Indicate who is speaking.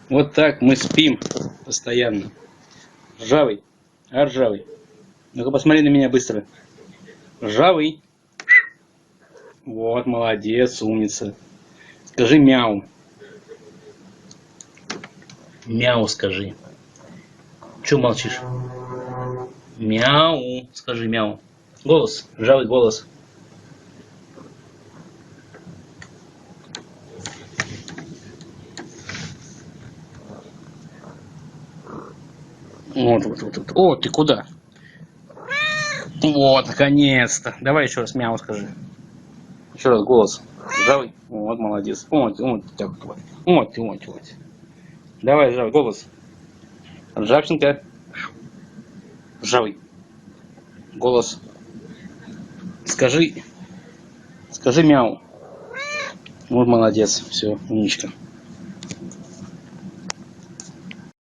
Speaker 1: Вот так мы спим постоянно. Ржавый, а ржавый. Ну-ка посмотри на меня быстро. Ржавый. Вот, молодец, умница. Скажи мяу. Мяу скажи. Чё молчишь? Мяу. Скажи мяу. Голос. Ржавый голос. Вот. О, ты куда? Вот, наконец-то. Давай еще раз мяу скажи. Еще раз голос. Ржавый. Вот, молодец. Вот, так вот. Вот. Давай, ржавый голос. Ржавченко. Ржавый. Голос. Скажи мяу. Вот молодец. Все, умничка.